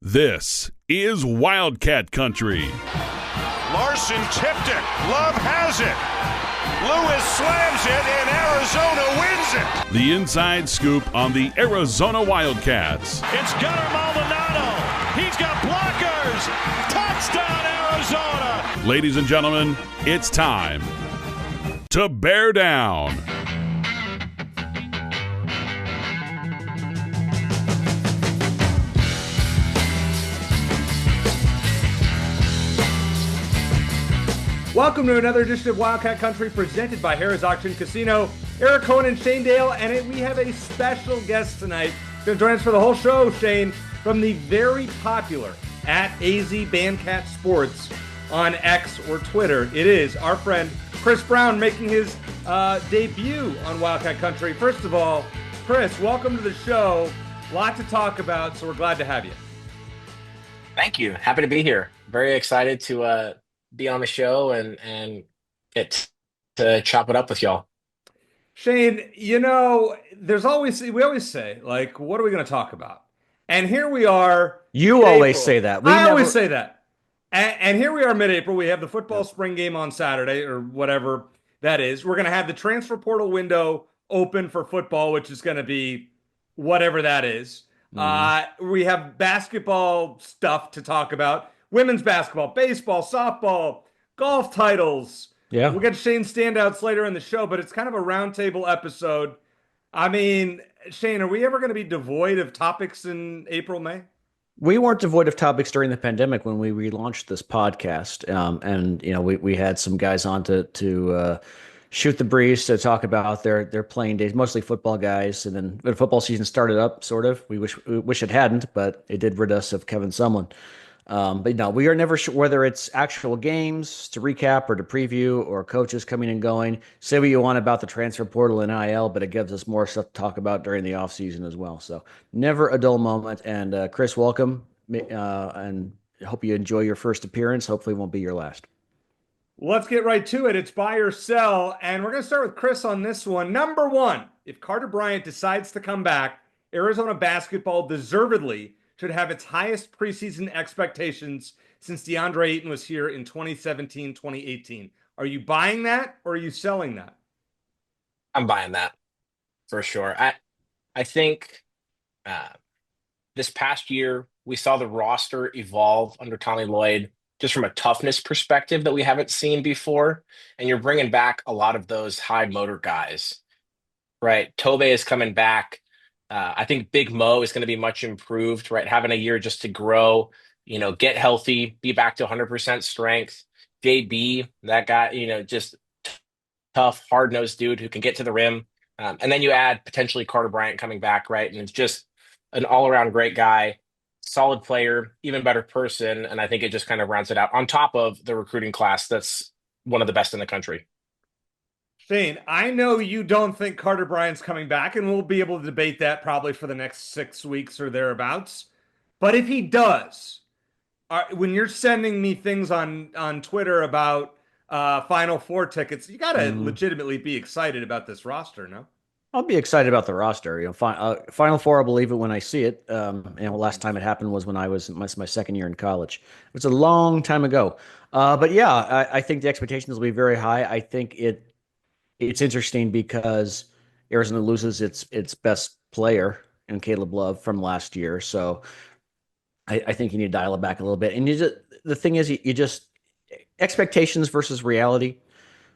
This is Wildcat Country. Larson tipped it. Love has it. Lewis slams it, and Arizona wins it. The inside scoop on the Arizona Wildcats. It's Gunnar Maldonado. He's got blockers. Touchdown, Arizona. Ladies and gentlemen, it's time to bear down. Welcome to another edition of Wildcat Country presented by Harrah's Auction Casino. Eric Cohen and Shane Dale, and we have a special guest tonight. Going to join us for the whole show, Shane, from the very popular at AZ Bandcat Sports on X or Twitter. It is our friend Chris Brown making his debut on Wildcat Country. First of all, Chris, welcome to the show. A lot to talk about, so we're glad to have you. Thank you. Happy to be here. Very excited to be on the show and get to chop it up with y'all. Shane, you know, we always say, like, what are we going to talk about? And here we are. You always say that. Always say that. And here we are mid-April. We have the football spring game on Saturday or whatever that is. We're going to have the transfer portal window open for football, which is going to be whatever that is. We have basketball stuff to talk about. Women's basketball, baseball, softball, golf titles. Yeah. We'll get Shane's standouts later in the show, but it's kind of a roundtable episode. I mean, Shane, are we ever going to be devoid of topics in April, May? We weren't devoid of topics during the pandemic when we relaunched this podcast. And you know, we had some guys on to shoot the breeze to talk about their playing days, mostly football guys. And then when football season started up, sort of, we wish it hadn't, but it did rid us of Kevin Sumlin. But no, we are never sure whether it's actual games to recap or to preview or coaches coming and going. Say what you want about the transfer portal and NIL, but it gives us more stuff to talk about during the offseason as well. So never a dull moment. And Chris, welcome. And hope you enjoy your first appearance. Hopefully it won't be your last. Let's get right to it. It's buy or sell. And we're going to start with Chris on this one. Number one, if Carter Bryant decides to come back, Arizona basketball deservedly should have its highest preseason expectations since DeAndre Ayton was here in 2017, 2018. Are you buying that or are you selling that? I'm buying that for sure. I think this past year we saw the roster evolve under Tommy Lloyd just from a toughness perspective that we haven't seen before. And you're bringing back a lot of those high motor guys, right? Tobe is coming back. I think Big Mo is going to be much improved, right? Having a year just to grow, you know, get healthy, be back to 100% strength. JB, that guy, you know, just tough, hard-nosed dude who can get to the rim. And then you add potentially Carter Bryant coming back, right? And it's just an all-around great guy, solid player, even better person. And I think it just kind of rounds it out on top of the recruiting class that's one of the best in the country. Shane, I know you don't think Carter Bryant's coming back, and we'll be able to debate that probably for the next 6 weeks or thereabouts. But if he does, when you're sending me things on Twitter about Final Four tickets, you got to legitimately be excited about this roster, no? I'll be excited about the roster. You know, Final Four, I'll believe it when I see it. And last time it happened was when I was my second year in college. It was a long time ago. But yeah, I think the expectations will be very high. I think it's interesting because Arizona loses its best player in Caleb Love from last year. So I think you need to dial it back a little bit. And the thing is, you just expectations versus reality.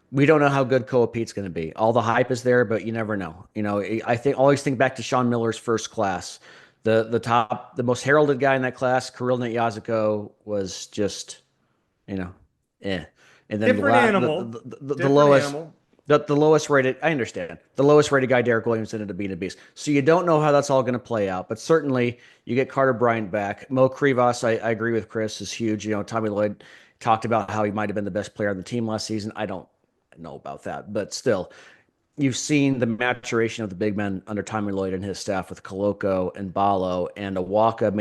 We don't know how good Koa Pete's going to be. All the hype is there, but you never know. You know, always think back to Sean Miller's first class. The most heralded guy in that class, Kirill Netyaziko, was just, you know, And then different animal. The lowest. Animal. The lowest rated, I understand. The lowest rated guy, Derek Williams, ended up being a beast. So you don't know how that's all going to play out. But certainly you get Carter Bryant back. Mo Krivas, I agree with Chris, is huge. You know, Tommy Lloyd talked about how he might have been the best player on the team last season. I don't know about that. But still, you've seen the maturation of the big men under Tommy Lloyd and his staff with Koloko and Balo. And Awaka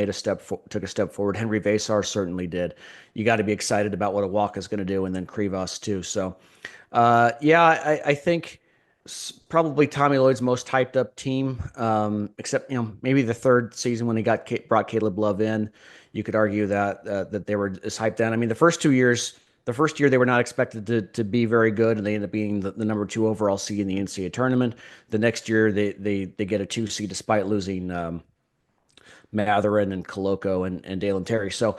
took a step forward. Henry Vasar certainly did. You got to be excited about what Awaka is going to do, and then Krivas too. So, I think probably Tommy Lloyd's most hyped up team, except, you know, maybe the third season when he brought Caleb Love in. You could argue that they were as hyped down. I mean, the first year they were not expected to be very good, and they ended up being the number 2 overall seed in the NCAA tournament. The next year they get a 2 seed despite losing Matherin and Coloco and Dalen Terry. So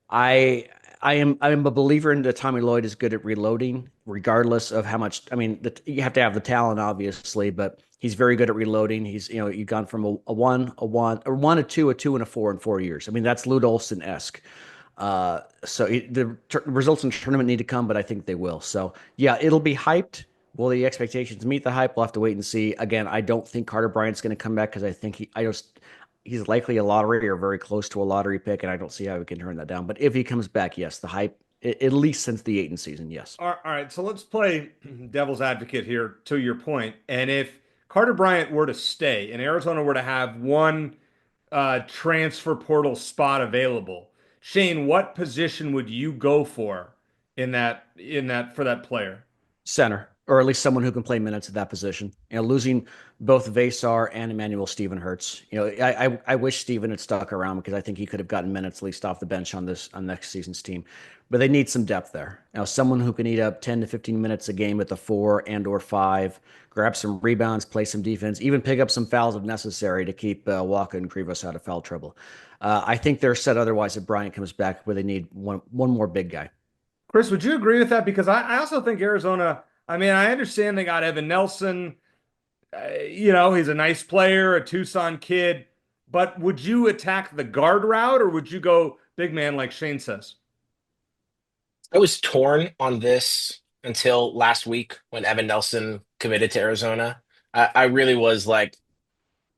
I I'm a believer in that Tommy Lloyd is good at reloading, regardless of how much. I mean, you have to have the talent, obviously, but he's very good at reloading. You've gone from a one, or 1, a 2, a 2, and a 4 in 4 years. I mean, that's Lute Olson-esque. The results in the tournament need to come, but I think they will. So yeah, it'll be hyped. Will the expectations meet the hype? We'll have to wait and see. Again, I don't think Carter Bryant's going to come back because I think he's likely a lottery or very close to a lottery pick, and I don't see how we can turn that down. But if he comes back, yes, the hype, at least since the Ayton season, yes. All right, so let's play devil's advocate here to your point. And if Carter Bryant were to stay and Arizona were to have one transfer portal spot available, Shane, what position would you go for in that for that player? Center, or at least someone who can play minutes at that position. Losing both Vasar and Emmanuel Steven hurts. I wish Steven had stuck around because I think he could have gotten minutes at least off the bench on next season's team. But they need some depth there. Someone who can eat up 10 to 15 minutes a game at the 4 and or 5, grab some rebounds, play some defense, even pick up some fouls if necessary to keep Walker and Krivos out of foul trouble. I think they're set otherwise if Bryant comes back, where they need one more big guy. Chris, would you agree with that? Because I also think Arizona, I mean, I understand they got Evan Nelson. He's a nice player, a Tucson kid. But would you attack the guard route or would you go big man like Shane says? I was torn on this until last week when Evan Nelson committed to Arizona. I really was like,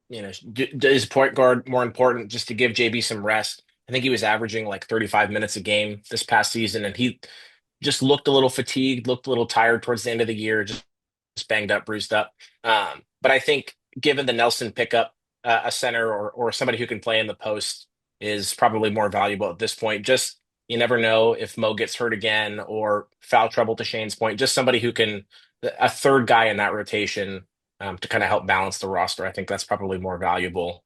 is point guard more important just to give JB some rest? I think he was averaging like 35 minutes a game this past season, and he just looked a little fatigued, looked a little tired towards the end of the year, just banged up, bruised up. But I think given the Nelson pickup, a center or somebody who can play in the post is probably more valuable at this point. Just you never know if Mo gets hurt again or foul trouble, to Shane's point. Just somebody who can, a third guy in that rotation to kind of help balance the roster. I think that's probably more valuable.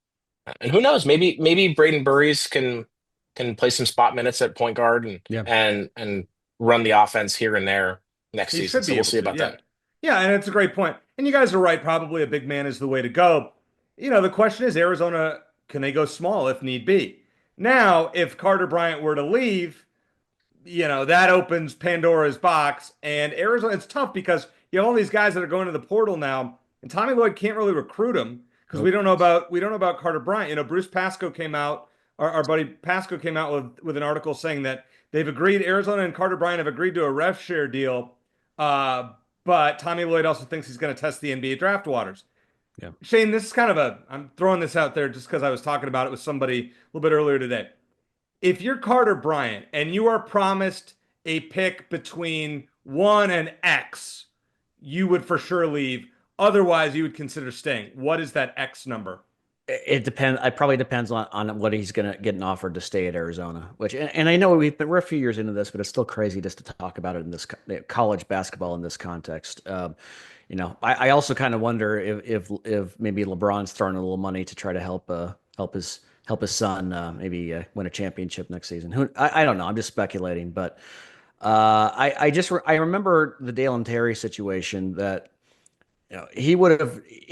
And who knows? Maybe Braden Burries can play some spot minutes at point guard and run the offense here and there next season. So we'll see about that. Yeah, and it's a great point. And you guys are right. Probably a big man is the way to go. The question is, Arizona, can they go small if need be? Now, if Carter Bryant were to leave, that opens Pandora's box. And Arizona, it's tough because you have all these guys that are going to the portal now, and Tommy Lloyd can't really recruit them because we don't know about Carter Bryant. Bruce Pascoe came out, our buddy Pascoe came out with an article saying that they've agreed, Arizona and Carter Bryant have agreed to a rev share deal, but Tommy Lloyd also thinks he's going to test the NBA draft waters. Yeah. Shane, this is I'm throwing this out there just because I was talking about it with somebody a little bit earlier today. If you're Carter Bryant and you are promised a pick between 1 and X, you would for sure leave. Otherwise, you would consider staying. What is that X number? It depends. It probably depends on what he's going to get offered to stay at Arizona. And I know we're a few years into this, but it's still crazy just to talk about it in this college basketball in this context. I also kind of wonder if maybe LeBron's throwing a little money to try to help his son maybe win a championship next season. I don't know. I'm just speculating, but I remember the Dalen Terry situation that. He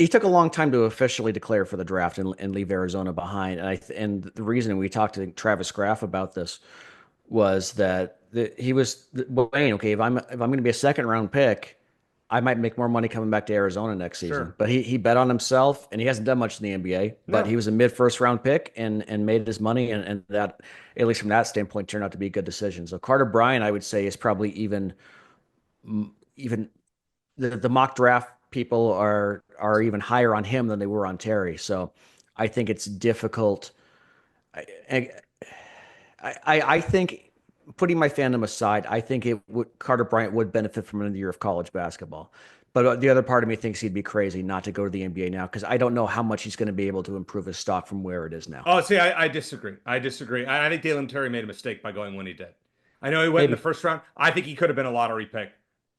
took a long time to officially declare for the draft and leave Arizona behind. And the reason we talked to Travis Graff about this was that he was saying, okay, if I'm going to be a second round pick, I might make more money coming back to Arizona next season. Sure. But he bet on himself, and he hasn't done much in the NBA. But he was a mid first round pick and made his money, and that, at least from that standpoint, turned out to be a good decision. So Carter Bryant, I would say, is probably even the mock draft people are even higher on him than they were on Terry. So I think it's difficult. I think, putting my fandom aside, I think Carter Bryant would benefit from another year of college basketball. But the other part of me thinks he'd be crazy not to go to the NBA now, because I don't know how much he's going to be able to improve his stock from where it is now. Oh, see, I disagree. I think Dalen Terry made a mistake by going when he did. I know he went in the first round. I think he could have been a lottery pick.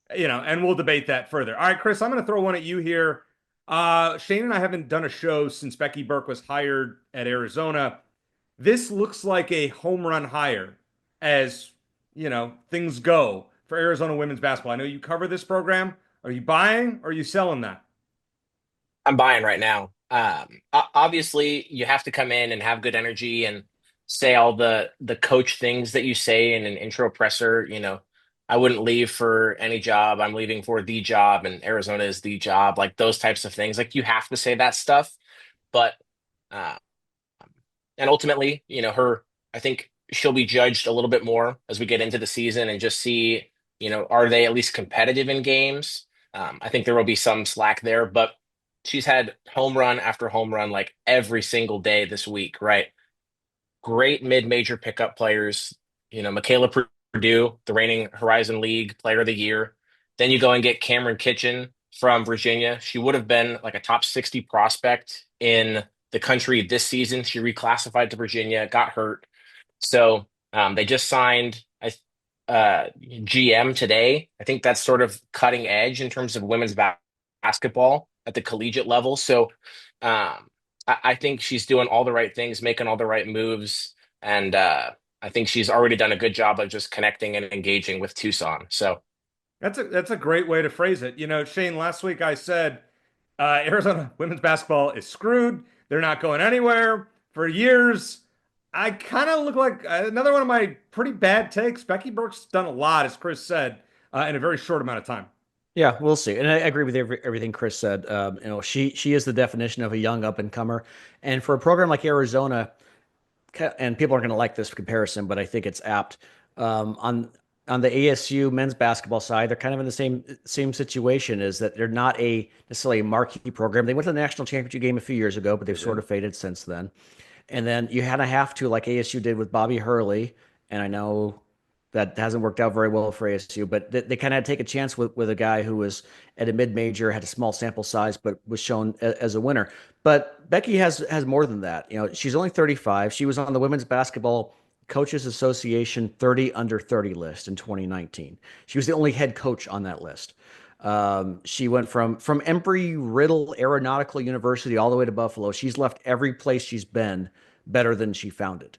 And we'll debate that further. All right, Chris, I'm going to throw one at you here. Shane and I haven't done a show since Becky Burke was hired at Arizona. This looks like a home run hire as, things go for Arizona women's basketball. I know you cover this program. Are you buying or are you selling that? I'm buying right now. Obviously, you have to come in and have good energy and say all the coach things that you say in an intro presser. I wouldn't leave for any job. I'm leaving for the job, and Arizona is the job. Like those types of things. Like you have to say that stuff. But uh, and ultimately, I think she'll be judged a little bit more as we get into the season and just see, are they at least competitive in games? I think there will be some slack there, but she's had home run after home run like every single day this week, right? Great mid-major pickup players, Michaela Purdue, the reigning Horizon League Player of the Year. Then you go and get Cameron Kitchen from Virginia. She would have been like a top 60 prospect in the country this season. She reclassified to Virginia, got hurt. So they just signed GM today. I think that's sort of cutting edge in terms of women's basketball at the collegiate level. So I think she's doing all the right things, making all the right moves, and I think she's already done a good job of just connecting and engaging with Tucson. So That's a great way to phrase it. Shane, last week I said Arizona women's basketball is screwed. They're not going anywhere for years. I kind of look like another one of my pretty bad takes. Becky Burke's done a lot, as Chris said, in a very short amount of time. Yeah, we'll see. And I agree with everything Chris said. She is the definition of a young up and comer, and for a program like Arizona, and people aren't going to like this comparison, but I think it's apt. On the ASU men's basketball side, they're kind of in the same situation. Is that they're not necessarily a marquee program. They went to the national championship game a few years ago, but they've sort of faded since then. And then you had to have to, like ASU did with Bobby Hurley, and I know that hasn't worked out very well for ASU, but they kind of had to take a chance with a guy who was at a mid-major, had a small sample size, but was shown as a winner. But Becky has more than that. She's only 35. She was on the Women's Basketball Coaches Association 30 under 30 list in 2019. She was the only head coach on that list. She went from Embry-Riddle Aeronautical University all the way to Buffalo. She's left every place she's been better than she found it.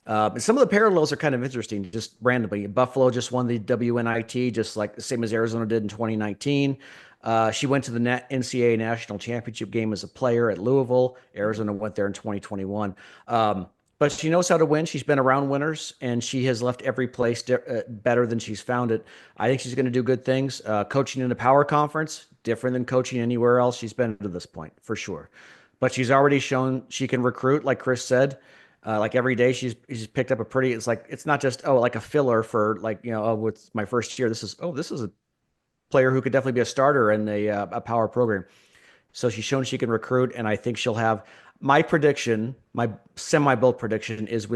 And some of the parallels are kind of interesting, just randomly. Buffalo just won the WNIT, just like the same as Arizona did in 2019. She went to the NCAA National Championship game as a player at Louisville. Arizona went there in 2021. But she knows how to win. She's been around winners, and she has left every place better than she's found it. I think she's going to do good things. Coaching in a power conference, different than coaching anywhere else she's been to this point, for sure. But she's already shown she can recruit, like Chris said. Like every day she's picked up it's not just like a filler for what's my first year. This is a player who could definitely be a starter in a power program. So she's shown she can recruit, and I think she'll have my prediction, my semi-bold prediction is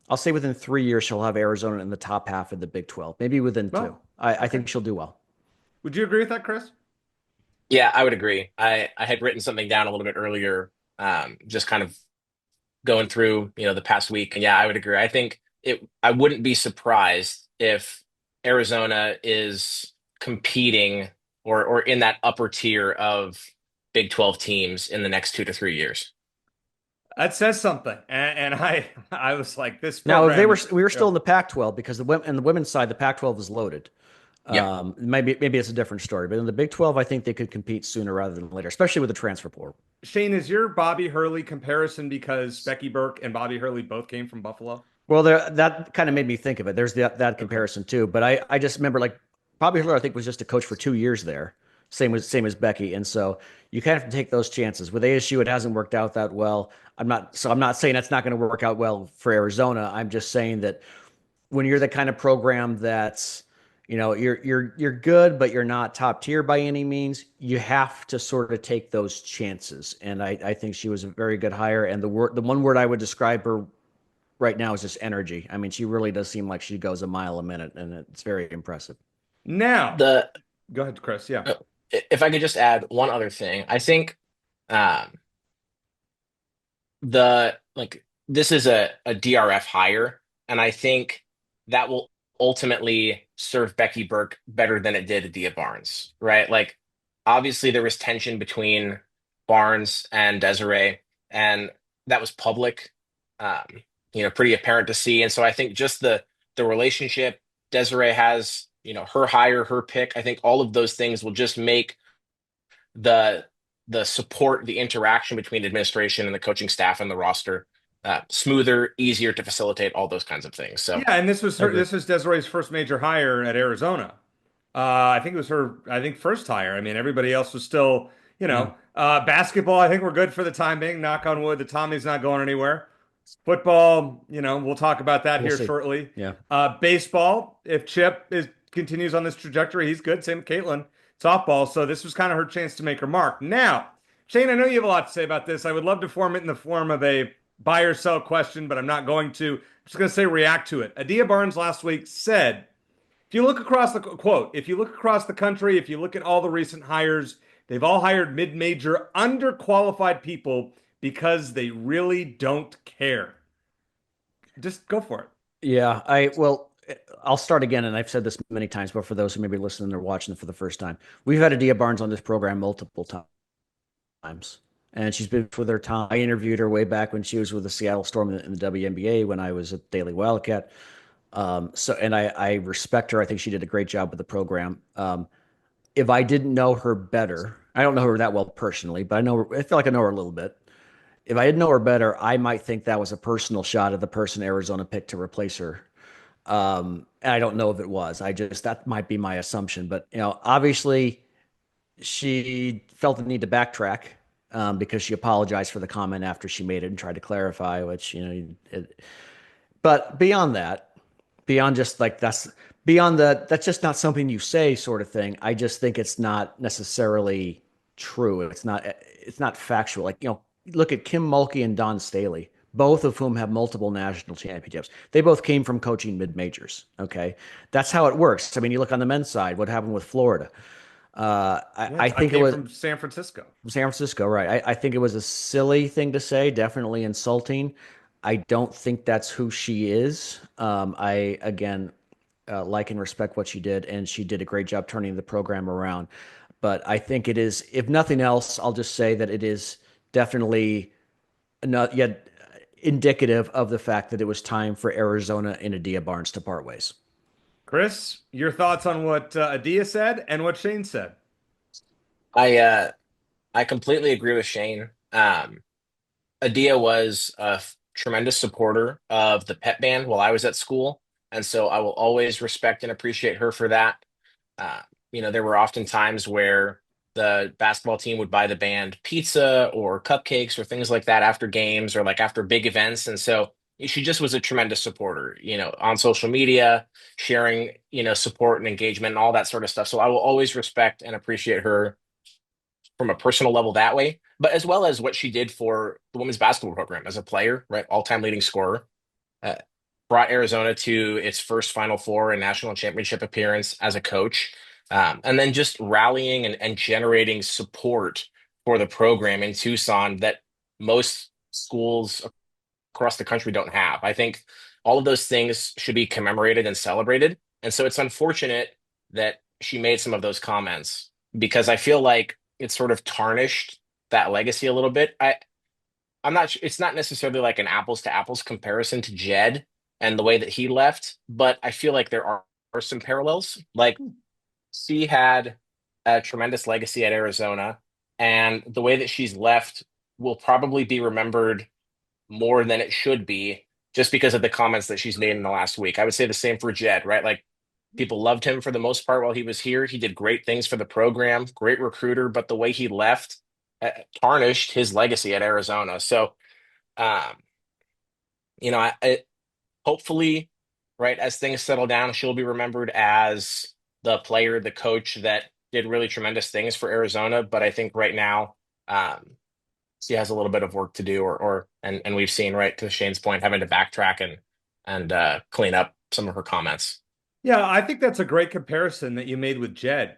I'll say within 3 years she'll have Arizona in the top half of the Big 12, maybe within two. I think she'll do well. Would you agree with that, Chris? yeah, I would agree. I had written something down a little bit earlier, just kind of going through, the past week. And yeah, I would agree. I think I wouldn't be surprised if Arizona is competing or in that upper tier of Big 12 teams in the next 2 to 3 years. That says something. And I was like, this Now, if program, we were still in the Pac-12 because the women's side, the Pac-12 is loaded. Yeah. Maybe it's a different story, but in the Big 12, I think they could compete sooner rather than later, especially with the transfer portal. Shane, is your Bobby Hurley comparison because Becky Burke and Bobby Hurley both came from Buffalo? Well, that kind of made me think of it. There's that comparison too, but I just remember like Bobby Hurley, I think was just a coach for 2 years there, same as Becky, and so you kind of have to take those chances. With ASU, it hasn't worked out that well. I'm not saying it's not going to work out well for Arizona. I'm just saying that when you're the kind of program that's you're good, but you're not top tier by any means. You have to sort of take those chances, and I think she was a very good hire. And the one word I would describe her right now is just energy. I mean, she really does seem like she goes a mile a minute, and it's very impressive. Now, The go ahead, Chris. Yeah. If I could just add one other thing, I think um, the like this is a DRF hire, and I think that will ultimately serve Becky Burke better than it did Adia Barnes, right? Like obviously there was tension between Barnes and Desiree, and that was public. um, pretty apparent to see. And so I think just the relationship Desiree has, her hire, her pick, I think all of those things will just make the the support, the interaction between administration and the coaching staff and the roster smoother, easier to facilitate all those kinds of things. So Yeah, and I agree. this was Desiree's first major hire at Arizona. I think it was her, I think, first hire. I mean, everybody else was still, Yeah, basketball. I think we're good for the time being. Knock on wood, the Tommy's not going anywhere. Football, we'll talk about that we'll here see. shortly. Yeah. Baseball, if continues on this trajectory, he's good. Same with Caitlin. Softball, so this was kind of her chance to make her mark. Now, Shane, I know you have a lot to say about this. I would love to form it in the form of a buy or sell question, but I'm not going to. I'm just going to say react to it. Adia Barnes last week said, if you look across the quote, if you look across the country, if you look at all the recent hires, they've all hired mid-major, underqualified people because they really don't care. Just go for it. Yeah, I'll start again, and I've said this many times, but for those who may be listening or watching for the first time, we've had Adia Barnes on this program multiple times, and she's been with her time. I interviewed her way back when she was with the Seattle Storm in the WNBA when I was at Daily Wildcat. And I respect her. I think she did a great job with the program. If I didn't know her better, I don't know her that well personally, but I feel like I know her a little bit. If I didn't know her better, I might think that was a personal shot of the person Arizona picked to replace her. And I don't know if it was. That might be my assumption. But, obviously she felt the need to backtrack because she apologized for the comment after she made it and tried to clarify, which, but beyond that, beyond just like that's just not something you say sort of thing. I just think it's not necessarily true. It's not factual. Like, look at Kim Mulkey and Don Staley, both of whom have multiple national championships. They both came from coaching mid majors. Okay. That's how it works. I mean, you look on the men's side, what happened with Florida. Yeah, I I think it came was from San Francisco. San Francisco, right? I think it was a silly thing to say, definitely insulting. I don't think that's who she is. I again like and respect what she did, and she did a great job turning the program around. But I think it is, if nothing else, I'll just say that it is definitely not yet indicative of the fact that it was time for Arizona and Adia Barnes to part ways. Chris, your thoughts on what Adia said and what Shane said? I completely agree with Shane. Adia was a tremendous supporter of the pep band while I was at school, and so I will always respect and appreciate her for that. Uh, there were often times where the basketball team would buy the band pizza or cupcakes or things like that after games or like after big events, and so she just was a tremendous supporter. On social media, sharing support and engagement and all that sort of stuff. So I will always respect and appreciate her from a personal level that way, but as well as what she did for the women's basketball program as a player, right? All-time leading scorer, uh, brought Arizona to its first Final Four and national championship appearance as a coach, and then just rallying and generating support for the program in Tucson that most schools across the country don't have. I think all of those things should be commemorated and celebrated. And so it's unfortunate that she made some of those comments because I feel like it sort of tarnished that legacy a little bit. I'm not it's not necessarily like an apples to apples comparison to Jed and the way that he left, but I feel like there are some parallels. Like she had a tremendous legacy at Arizona, and the way that she's left will probably be remembered more than it should be just because of the comments that she's made in the last week. I would say the same for Jed, right? Like people loved him for the most part while he was here. He did great things for the program, great recruiter, but the way he left tarnished his legacy at Arizona. So, um, hopefully, right, as things settle down, she'll be remembered as the player, the coach that did really tremendous things for Arizona. But I think right now, she has a little bit of work to do, and we've seen, right, to Shane's point, having to backtrack and clean up some of her comments. Yeah, I think that's a great comparison that you made with Jed,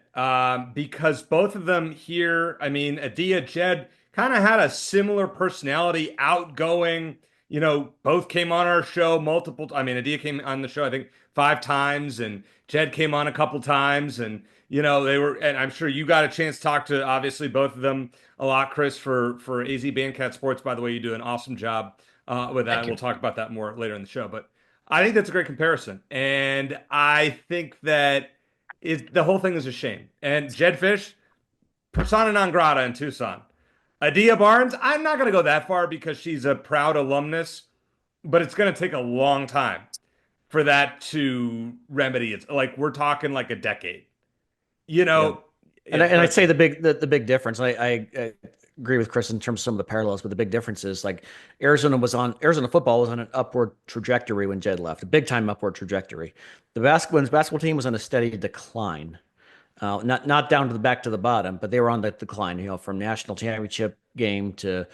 because both of them here, I mean, Adia, Jed kind of had a similar personality, outgoing. Both came on our show multiple. I mean, Adia came on the show, I think, 5 times, and Jed came on a couple times, and they were. And I'm sure you got a chance to talk to obviously both of them a lot, Chris, for AZ Bandcat Sports. By the way, you do an awesome job with that. Thank And we'll you. talk about that more later in the show. But I think that's a great comparison. And I think that the whole thing is a shame. And Jed Fish, persona non grata in Tucson. Adia Barnes, I'm not going to go that far because she's a proud alumnus, but it's going to take a long time for that to remedy it. Like we're talking like a decade. You Yeah. know, And yeah, go I'd ahead, say Shane. the big difference. I agree with Chris in terms of some of the parallels, but the big difference is like Arizona football was on an upward trajectory when Jed left, a big time upward trajectory. Women's basketball team was on a steady decline, not down to the back to the bottom, but they were on the decline. From national championship game to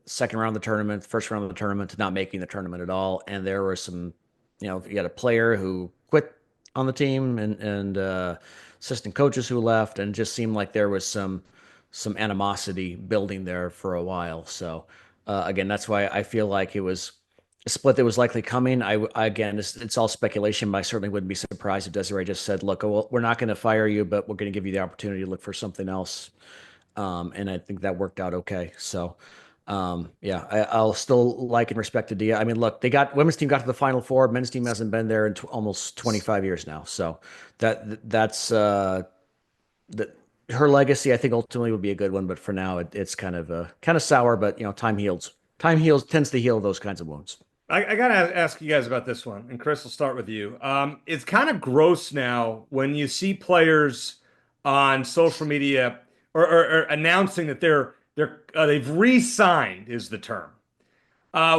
second round of the tournament, first round of the tournament to not making the tournament at all. And there were some, you had a player who quit on the team and assistant coaches who left, and it just seemed like there was some animosity building there for a while. So again, that's why I feel like it was a split that was likely coming. Again, it's all speculation, but I certainly wouldn't be surprised if Desiree just said, "Look, well, we're not going to fire you, but we're going to give you the opportunity to look for something else." And I think that worked out okay. So, yeah, I'll still like and respect Adia. I mean, look, women's team got to the Final Four. Men's team hasn't been there in almost 25 years now. So that's that her legacy. I think ultimately would be a good one, but for now, it's kind of sour. But time heals. Time heals tends to heal those kinds of wounds. I gotta ask you guys about this one, and Chris, will start with you. It's kind of gross now when you see players on social media or announcing that they've re-signed is the term.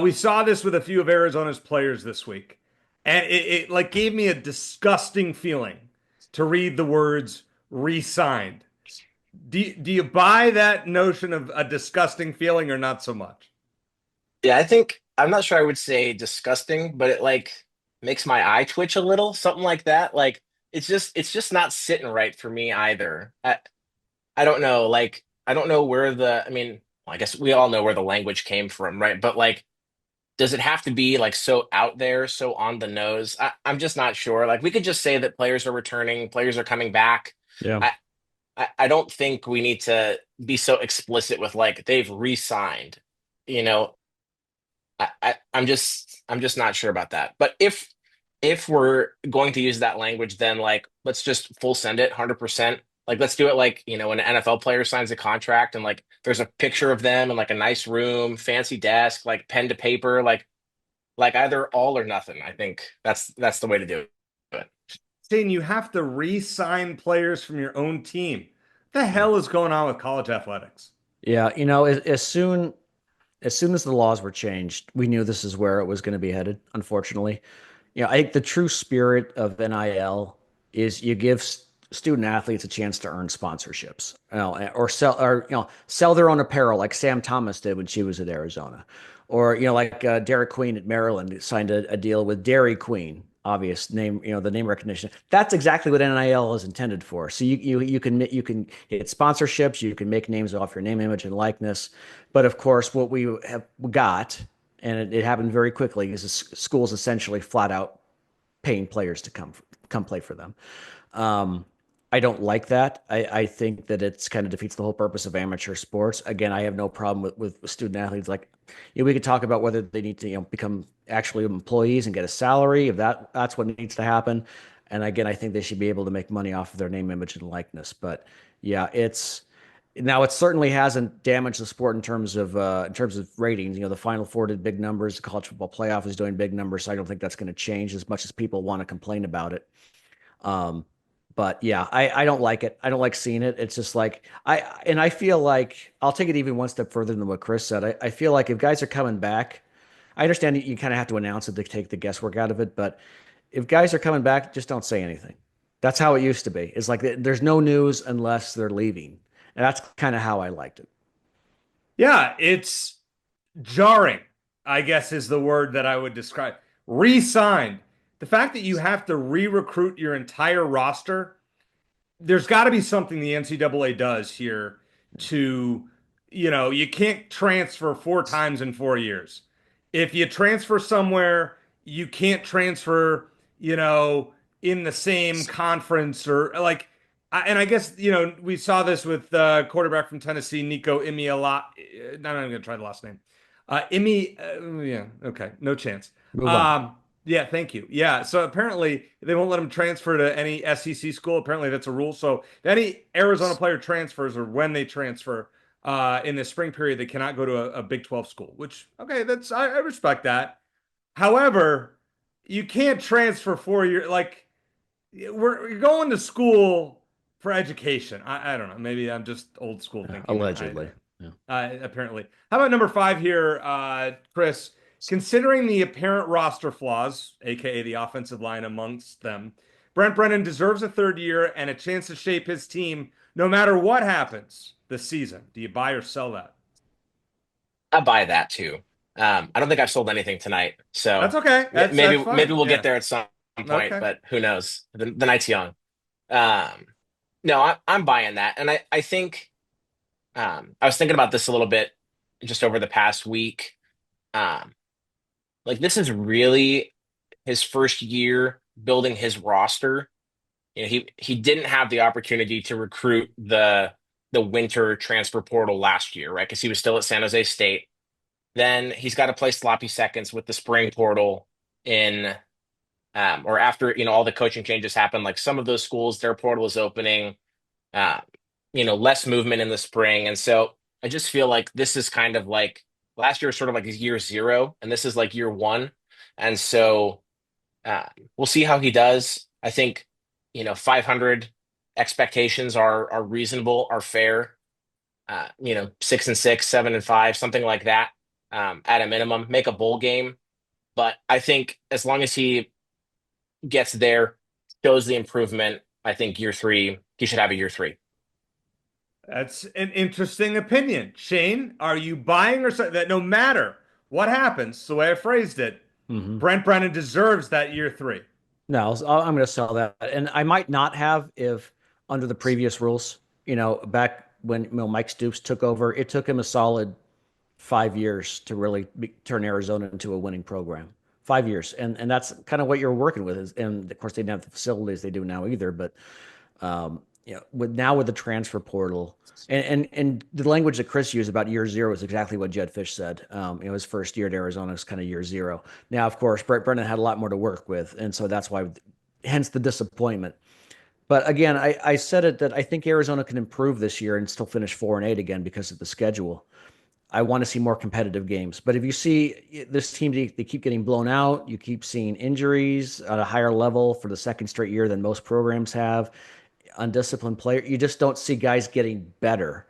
We saw this with a few of Arizona's players this week, and it like gave me a disgusting feeling to read the words re-signed. Do you buy that notion of a disgusting feeling or not so much? Yeah, I think I'm not sure I would say disgusting, but it like makes my eye twitch a little, something like that. Like it's just not sitting right for me either. I don't know, like I don't know where I mean, well, I guess we all know where the language came from, right? But like does it have to be like so out there, so on the nose? I'm just not sure. Like we could just say that players are returning, players are coming back. Yeah. I I don't think we need to be so explicit with like they've re-signed. You know, I'm just not sure about that. But if we're going to use that language, then like let's just full send it 100%. Like let's do it like, when an NFL player signs a contract and like there's a picture of them in like a nice room, fancy desk, like pen to paper, like either all or nothing. I think that's the way to do it. Saying you have to re-sign players from your own team. The hell is going on with college athletics? Yeah. As soon as the laws were changed, we knew this is where it was going to be headed, unfortunately. I think the true spirit of NIL is you give student athletes a chance to earn sponsorships, or sell their own apparel like Sam Thomas did when she was at Arizona, or like Derek Queen at Maryland signed a deal with Dairy Queen. Obvious name, the name recognition. That's exactly what NIL is intended for. So you can get sponsorships, you can make names off your name, image, and likeness. But of course, what we have got, and it happened very quickly, is schools essentially flat out paying players to come play for them. Um, I don't like that. I think that it's kind of defeats the whole purpose of amateur sports. Again, I have no problem with student athletes. Like, we could talk about whether they need to, become actually employees and get a salary, if that's what needs to happen. And again, I think they should be able to make money off of their name, image, and likeness. But yeah, it certainly hasn't damaged the sport in terms of ratings. The Final Four did big numbers. The college football playoff is doing big numbers. So I don't think that's going to change as much as people want to complain about it. Um, but yeah, I don't like it. I don't like seeing it. It's just like I feel like I'll take it even one step further than what Chris said. I feel like if guys are coming back, I understand you kind of have to announce it to take the guesswork out of it. But if guys are coming back, just don't say anything. That's how it used to be. It's like there's no news unless they're leaving. And that's kind of how I liked it. Yeah, it's jarring, I guess is the word that I would describe. Re-signed. The fact that you have to re-recruit your entire roster, there's got to be something the NCAA does here to, you can't transfer 4 times in 4 years. If you transfer somewhere, you can't transfer, in the same conference or like, and I guess, we saw this with quarterback from Tennessee, Nico Imiala. I'm not even going to try the last name. Yeah, okay, no chance. Move on. Yeah, thank you. Yeah, so apparently they won't let him transfer to any SEC school. Apparently that's a rule. So if any Arizona player transfers or when they transfer in the spring period, they cannot go to a Big 12 school, which, okay, I respect that. However, you can't transfer 4 years. Like, you're going to school for education. I don't know. Maybe I'm just old school thinking. Allegedly. Yeah. Apparently. How about number 5 here, Chris? Considering the apparent roster flaws, aka the offensive line amongst them, Brent Brennan deserves a third year and a chance to shape his team no matter what happens this season. Do you buy or sell that? I buy that too. I don't think I've sold anything tonight, That's so okay. That's maybe fine. we'll get Yeah. there at some point, Okay. but who knows? The night's young. Um, no, I'm buying that, and I think I was thinking about this a little bit just over the past week. Um, like this is really his first year building his roster. You know, he didn't have the opportunity to recruit the winter transfer portal last year, right? Because he was still at San Jose State. Then he's got to play sloppy seconds with the spring portal in or after, all the coaching changes happen. Like some of those schools, their portal is opening, uh, less movement in the spring. And so I just feel like this is kind of like last year was sort of like year zero, and this is like year one. And so uh, we'll see how he does. I think, 500 expectations are reasonable, are fair. 6-6, 7-5, something like that, at a minimum. Make a bowl game, but I think as long as he gets there, shows the improvement, I think year three he should have a year three. That's an interesting opinion. Shane, are you buying or that no matter what happens, the way I phrased it, Hmm. Brent Brennan deserves that year 3? No, I'm going to sell that, and I might not have if under the previous rules. Back when Mike Stoops took over, it took him a solid 5 years to really turn Arizona into a winning program. 5 years, and that's kind of what you're working with. And of course, they didn't have the facilities they do now either. But with the transfer portal and the language that Chris used about year zero is exactly what Jed Fish said. His first year at Arizona was kind of year zero. Now, of course, Brett Brennan had a lot more to work with, and so that's why, hence the disappointment. But again, I said it that I think Arizona can improve this year and still finish 4-8 again because of the schedule. I want to see more competitive games. But if you see this team, they keep getting blown out. You keep seeing injuries at a higher level for the second straight year than most programs have. Undisciplined player. You just don't see guys getting better.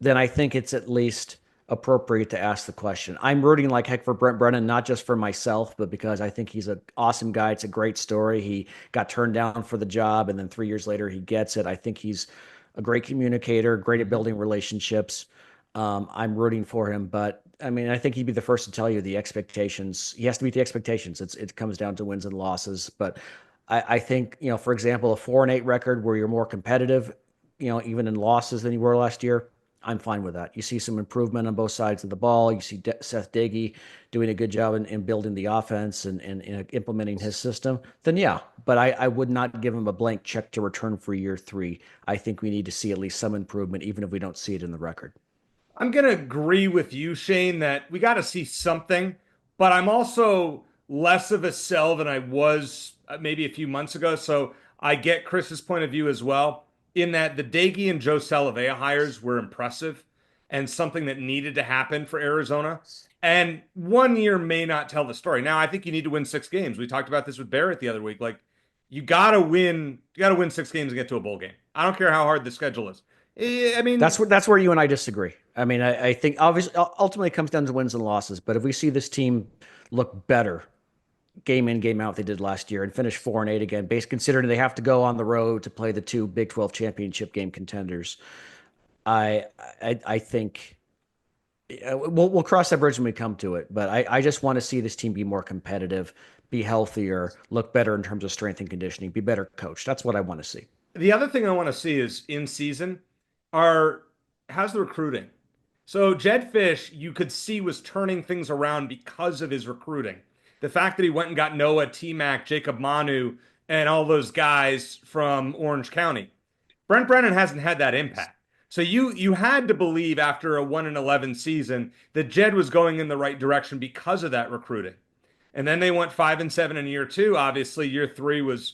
Then I think it's at least appropriate to ask the question. I'm rooting like heck for Brent Brennan, not just for myself, but because I think he's an awesome guy. It's a great story. He got turned down for the job, and then 3 years later, he gets it. I think he's a great communicator, great at building relationships. I'm rooting for him, but I mean, I think he'd be the first to tell you the expectations. He has to meet the expectations. It comes down to wins and losses, but I think for example, a 4-8 record where you're more competitive, even in losses than you were last year. I'm fine with that. You see some improvement on both sides of the ball. You see Seth Diggy doing a good job in building the offense and implementing his system. Then yeah, but I would not give him a blank check to return for year 3. I think we need to see at least some improvement, even if we don't see it in the record. I'm going to agree with you, Shane, that we got to see something, but I'm also less of a sell than I was maybe a few months ago. So I get Chris's point of view as well, in that the Daigie and Joe Salavea hires were impressive and something that needed to happen for Arizona. And 1 year may not tell the story. Now, I think you need to win 6 games. We talked about this with Barrett the other week. Like, you got to win 6 games and get to a bowl game. I don't care how hard the schedule is. I mean, That's where you and I disagree. I mean, I think obviously ultimately it comes down to wins and losses. But if we see this team look better game in, game out they did last year and finish 4-8 again, based considering they have to go on the road to play the two Big 12 championship game contenders, I I think we'll cross that bridge when we come to it. But I just want to see this team be more competitive, be healthier, look better in terms of strength and conditioning, be better coached. That's what I want to see. the other thing I want to see is in season are how's the recruiting? So Jed Fish, you could see was turning things around because of his recruiting. The fact that he went and got Noah, T-Mac, Jacob Manu, and all those guys from Orange County. Brent Brennan hasn't had that impact. So you had to believe after a 1-11 season that Jed was going in the right direction because of that recruiting. And then they went 5-7 in year two. Obviously, year three was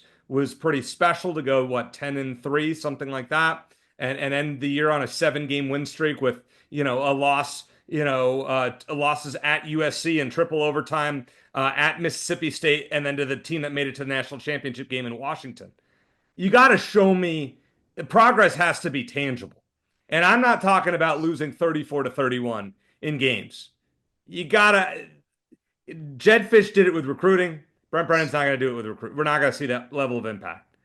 pretty special to go, what, 10-3, something like that, and end the year on a 7-game win streak with, a loss, losses at USC in triple overtime, at Mississippi State, and then to the team that made it to the national championship game in Washington. You got to show me progress has to be tangible. And I'm not talking about losing 34-31 in games. You gotta. Jed Fish did it with recruiting. Brent Brennan's not going to do it with recruiting. We're not going to see that level of impact.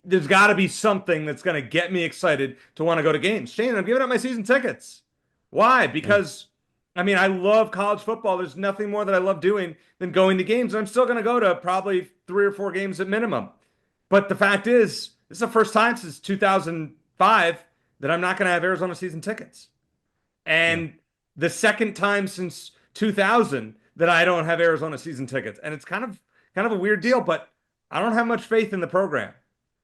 There's got to be something that's going to get me excited to want to go to games. Shane, I'm giving up my season tickets. Why? Because, I love college football. There's nothing more that I love doing than going to games. And I'm still going to go to probably 3 or 4 games at minimum. But the fact is, this is the first time since 2005 that I'm not going to have Arizona season tickets. And the second time since 2000 that I don't have Arizona season tickets. And it's kind of a weird deal, but I don't have much faith in the program.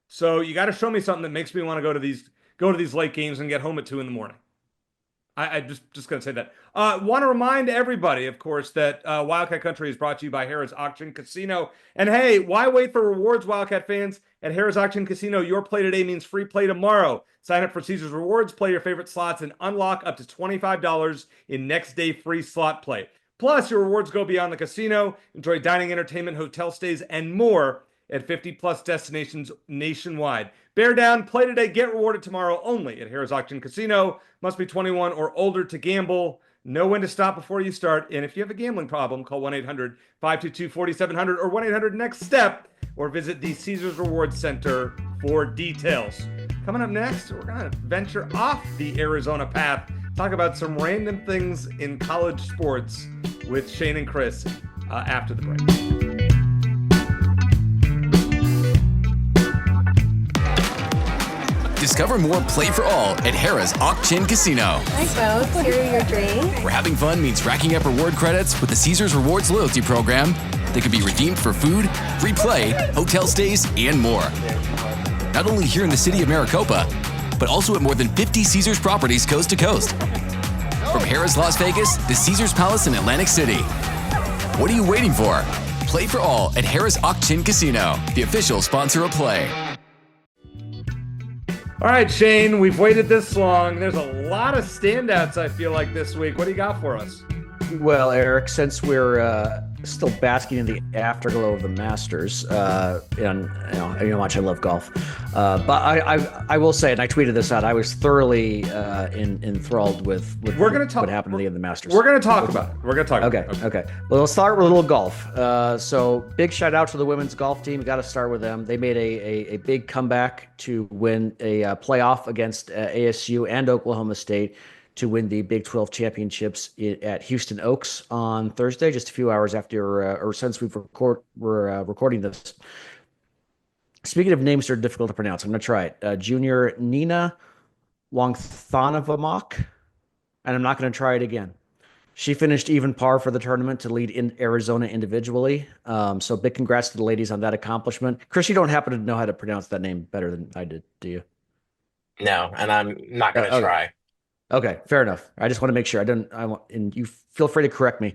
So you got to show me something that makes me want to go to these late games and get home at 2 a.m. I just going to say that. Want to remind everybody, of course, that Wildcat Country is brought to you by Harrah's Auction Casino. And hey, why wait for rewards, Wildcat fans? At Harrah's Auction Casino, your play today means free play tomorrow. Sign up for Caesars Rewards, play your favorite slots, and unlock up to $25 in next day free slot play. Plus, your rewards go beyond the casino. Enjoy dining, entertainment, hotel stays, and more at 50-plus destinations nationwide. Bear down, play today, get rewarded tomorrow only at Harrah's Auction Casino. Must be 21 or older to gamble. Know when to stop before you start. And if you have a gambling problem, call 1-800-522-4700 or 1-800-NEXT-STEP or visit the Caesars Rewards Center for details. Coming up next, we're going to venture off the Arizona path, talk about some random things in college sports with Shane and Chris after the break. Discover more Play for All at Harrah's Auction Casino. Hi, folks. Here are your drinks. Where having fun means racking up reward credits with the Caesars Rewards loyalty program that can be redeemed for food, free play, hotel stays, and more. Not only here in the city of Maricopa, but also at more than 50 Caesars properties coast to coast. From Harrah's Las Vegas to Caesars Palace in Atlantic City. What are you waiting for? Play for All at Harrah's Auction Casino, the official sponsor of Play. All right, Shane, we've waited this long. There's a lot of standouts, I feel like, this week. What do you got for us? Well, Eric, since we're still basking in the afterglow of the Masters, and you know how much I love golf, but I will say, and I tweeted this out, I was thoroughly enthralled with what happened at the end of the Masters. We're going to talk about it. We're going to talk about it. Okay. Well, let's start with a little golf. So big shout out to the women's golf team. Got to start with them. They made a big comeback to win a playoff against ASU and Oklahoma State, to win the Big 12 championships at Houston Oaks on Thursday, just a few hours after, or since we're recording this. Speaking of names that are difficult to pronounce, I'm going to try it. Junior Nina Wongthanavamak, and I'm not going to try it again. She finished even par for the tournament to lead in Arizona individually. So big congrats to the ladies on that accomplishment. Chris, you don't happen to know how to pronounce that name better than I did, do you? No, and I'm not going to try. Okay, fair enough. I just want to make sure and you feel free to correct me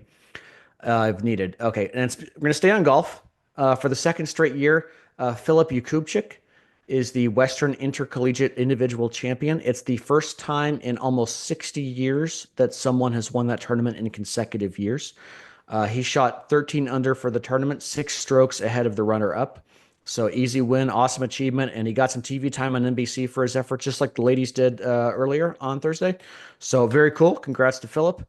if needed. Okay, and we're going to stay on golf for the second straight year. Filip Jakubczyk is the Western Intercollegiate Individual Champion. It's the first time in almost 60 years that someone has won that tournament in consecutive years. He shot 13 under for the tournament, 6 strokes ahead of the runner-up. So easy win, awesome achievement, and he got some TV time on NBC for his efforts, just like the ladies did earlier on Thursday. So very cool. Congrats to Philip.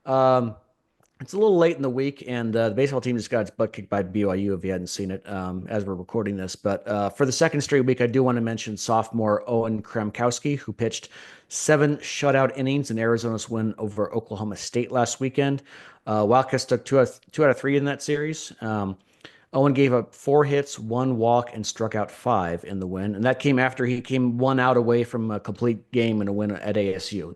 It's a little late in the week, and the baseball team just got its butt kicked by BYU, if you hadn't seen it, as we're recording this. But for the second straight week, I do want to mention sophomore Owen Kramkowski, who pitched 7 shutout innings in Arizona's win over Oklahoma State last weekend. Wildcats took 2 out of 3 in that series. Owen gave up 4 hits, 1 walk, and struck out 5 in the win. And that came after he came 1 out away from a complete game and a win at ASU.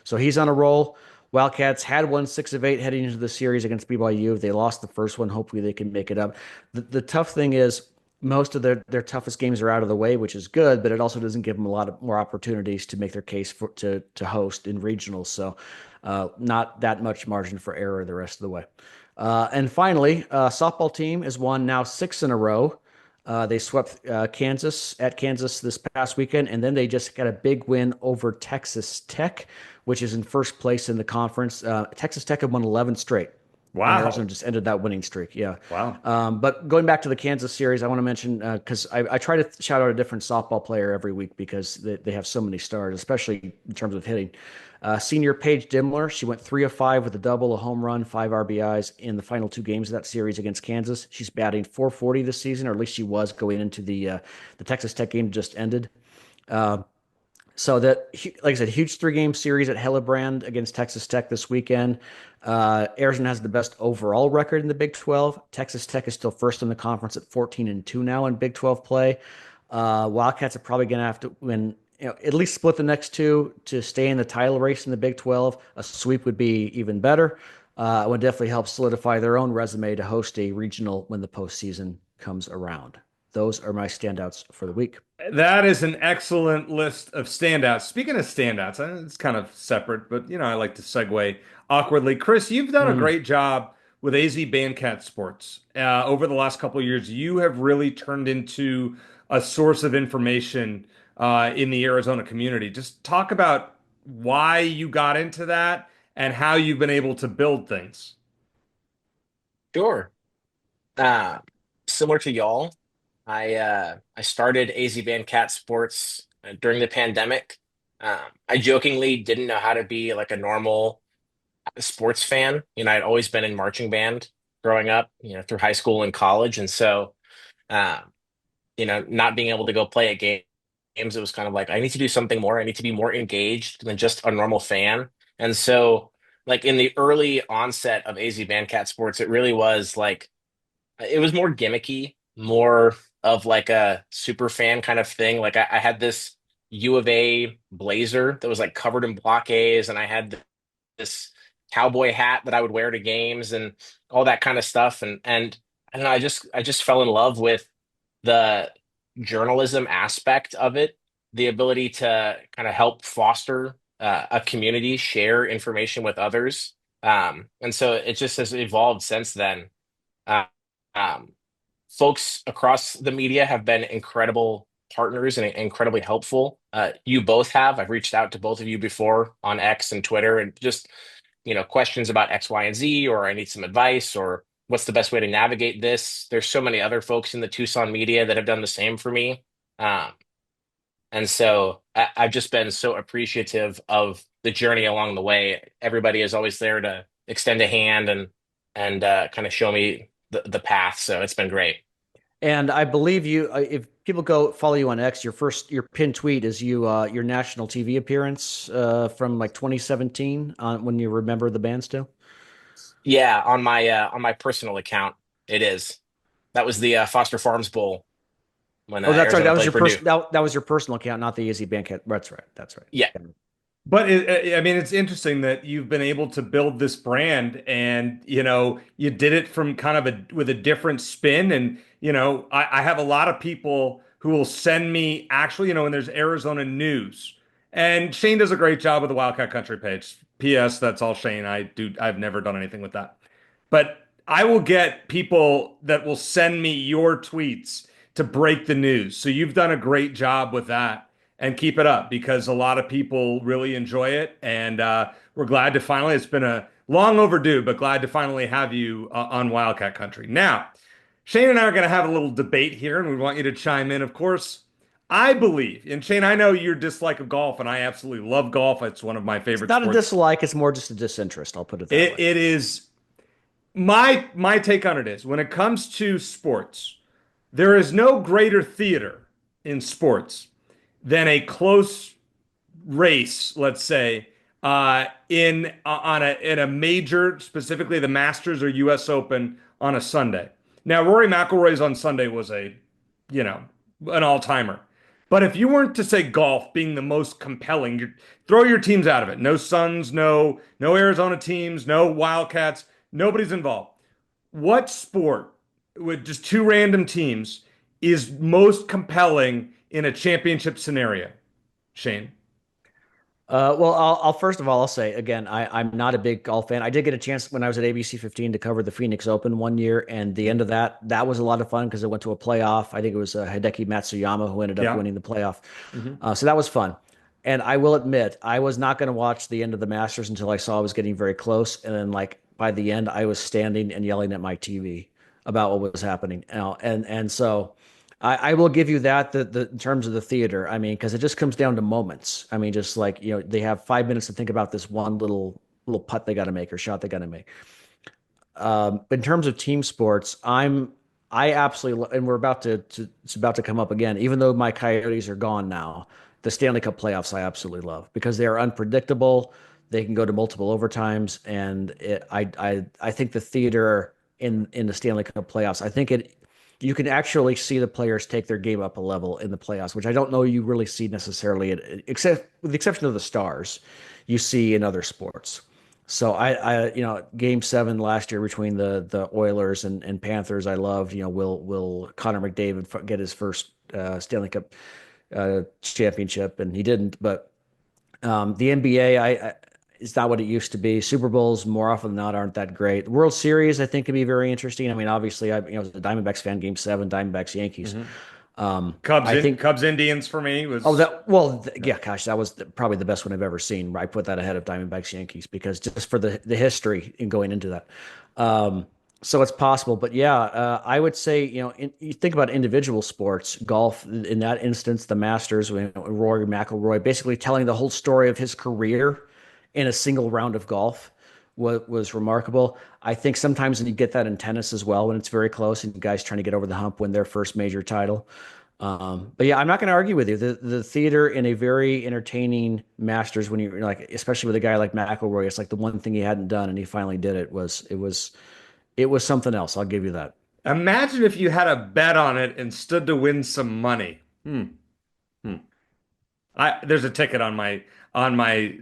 So he's on a roll. Wildcats had won 6 of 8 heading into the series against BYU. They lost the first one. Hopefully they can make it up. The tough thing is most of their toughest games are out of the way, which is good, but it also doesn't give them a lot of more opportunities to make their case to host in regionals. So not that much margin for error the rest of the way. And finally, softball team has won now 6 in a row. They swept Kansas this past weekend, and then they just got a big win over Texas Tech, which is in first place in the conference. Texas Tech have won 11 straight. And Wow. Arizona just ended that winning streak. Yeah. Wow. But going back to the Kansas series, I want to mention, because I try to shout out a different softball player every week because they have so many stars, especially in terms of hitting. Senior Paige Dimmler, she went 3 of 5 with a double, a home run, 5 RBIs in the final 2 games of that series against Kansas. She's batting .440 this season, or at least she was going into the Texas Tech game just ended. So that, like I said, huge 3-game series at Hellebrand against Texas Tech this weekend. Arizona has the best overall record in the Big 12. Texas Tech is still first in the conference at 14-2 now in Big 12 play. Wildcats are probably going to have to win, at least split the next 2 to stay in the title race in the Big 12. A sweep would be even better. It would definitely help solidify their own resume to host a regional when the postseason comes around. Those are my standouts for the week. That is an excellent list of standouts. Speaking of standouts, it's kind of separate, but I like to segue awkwardly. Chris, you've done a great job with AZ Bandcat Sports. Over the last couple of years, you have really turned into a source of information in the Arizona community. Just talk about why you got into that and how you've been able to build things. Sure. Uh, Similar to y'all, I started AZ Bandcat Sports during the pandemic. I jokingly didn't know how to be like a normal sports fan. I'd always been in marching band growing up, through high school and college, and so uh, not being able to go play at games, it was kind of like I need to do something more. I need to be more engaged than just a normal fan. And so, like in the early onset of AZ Bandcat Sports, it really was like it was more gimmicky, more of like a super fan kind of thing. Like I had this U of A blazer that was like covered in block A's, and I had this cowboy hat that I would wear to games and all that kind of stuff. And I don't know, I just fell in love with the journalism aspect of it, the ability to kind of help foster a community, share information with others. And so it just has evolved since then. Uh, um, Folks across the media have been incredible partners and incredibly helpful. You both have. I've reached out to both of you before on X and Twitter, and just questions about X, Y, and Z, or I need some advice, or what's the best way to navigate this. There's so many other folks in the Tucson media that have done the same for me. Um, and so I've just been so appreciative of the journey along the way. Everybody is always there to extend a hand and kind of show me the path. So it's been great. And I believe you, if people go follow you on X, your pinned tweet is your national TV appearance from like 2017 when you remember the band still. Yeah, on my personal account, it is. That was the Foster Farms Bowl when Oh, that's right. Arizona That was played your Purdue. that was your personal account, not the AZ Bandcat. That's right. That's right. Yeah, But I mean, it's interesting that you've been able to build this brand, and you did it from kind of with a different spin. And I have a lot of people who will send me actually, when there's Arizona news, and Shane does a great job with the Wildcat Country page. P.S. That's all Shane. I've never done anything with that. But I will get people that will send me your tweets to break the news. So you've done a great job with that, and keep it up because a lot of people really enjoy it. And we're glad to finally, it's been a long overdue, but glad to finally have you on Wildcat Country. Now, Shane and I are going to have a little debate here, and we want you to chime in, of course. I believe, and Shane, I know your dislike of golf, and I absolutely love golf. It's one of my favorite It's not sports. a dislike; it's more just a disinterest. I'll put it that way. It is my take on it is when it comes to sports, there is no greater theater in sports than a close race, let's say, in a major, specifically the Masters or U.S. Open on a Sunday. Now, Rory McIlroy's on Sunday was an all-timer. But if you weren't to say golf being the most compelling, throw your teams out of it. No Suns, no Arizona teams, no Wildcats, nobody's involved. What sport with just 2 random teams is most compelling in a championship scenario, Shane? Well, I'll first of all, I'll say again, I'm not a big golf fan. I did get a chance when I was at ABC 15 to cover the Phoenix Open one year, and the end of that was a lot of fun because it went to a playoff. I think it was Hideki Matsuyama who ended up Yeah. winning the playoff. So that was fun. And I will admit, I was not going to watch the end of the Masters until I saw it was getting very close, and then like by the end, I was standing and yelling at my TV about what was happening. And so. I will give you that the in terms of the theater. I mean, because it just comes down to moments. I mean, just like they have 5 minutes to think about this one little putt they got to make or shot they got to make. But in terms of team sports, I absolutely, and we're about to it's about to come up again. Even though my Coyotes are gone now, the Stanley Cup playoffs I absolutely love because they are unpredictable. They can go to multiple overtimes, and I think the theater in the Stanley Cup playoffs. I think you can actually see the players take their game up a level in the playoffs, which I don't know you really see necessarily, except with the exception of the Stars, you see in other sports. So Game 7 last year between the Oilers and Panthers, I loved. Will Connor McDavid get his first Stanley Cup championship? And he didn't. But the NBA, it's not what it used to be. Super Bowls more often than not aren't that great. The World Series I think can be very interesting. I mean, obviously, I was a Diamondbacks fan. Game 7, Diamondbacks Yankees. Cubs Indians for me was. Oh, yeah, gosh, that was probably the best one I've ever seen. I put that ahead of Diamondbacks Yankees because just for the history in going into that. So it's possible, but yeah, I would say you think about individual sports, golf in that instance, the Masters, Rory McIlroy, basically telling the whole story of his career in a single round of golf was remarkable. I think sometimes when you get that in tennis as well, when it's very close and guys trying to get over the hump, win their first major title. But yeah, I'm not going to argue with you. The theater in a very entertaining Masters, when you're like, especially with a guy like McIlroy, it's like the one thing he hadn't done and he finally did it. It was something else. I'll give you that. Imagine if you had a bet on it and stood to win some money. There's a ticket on my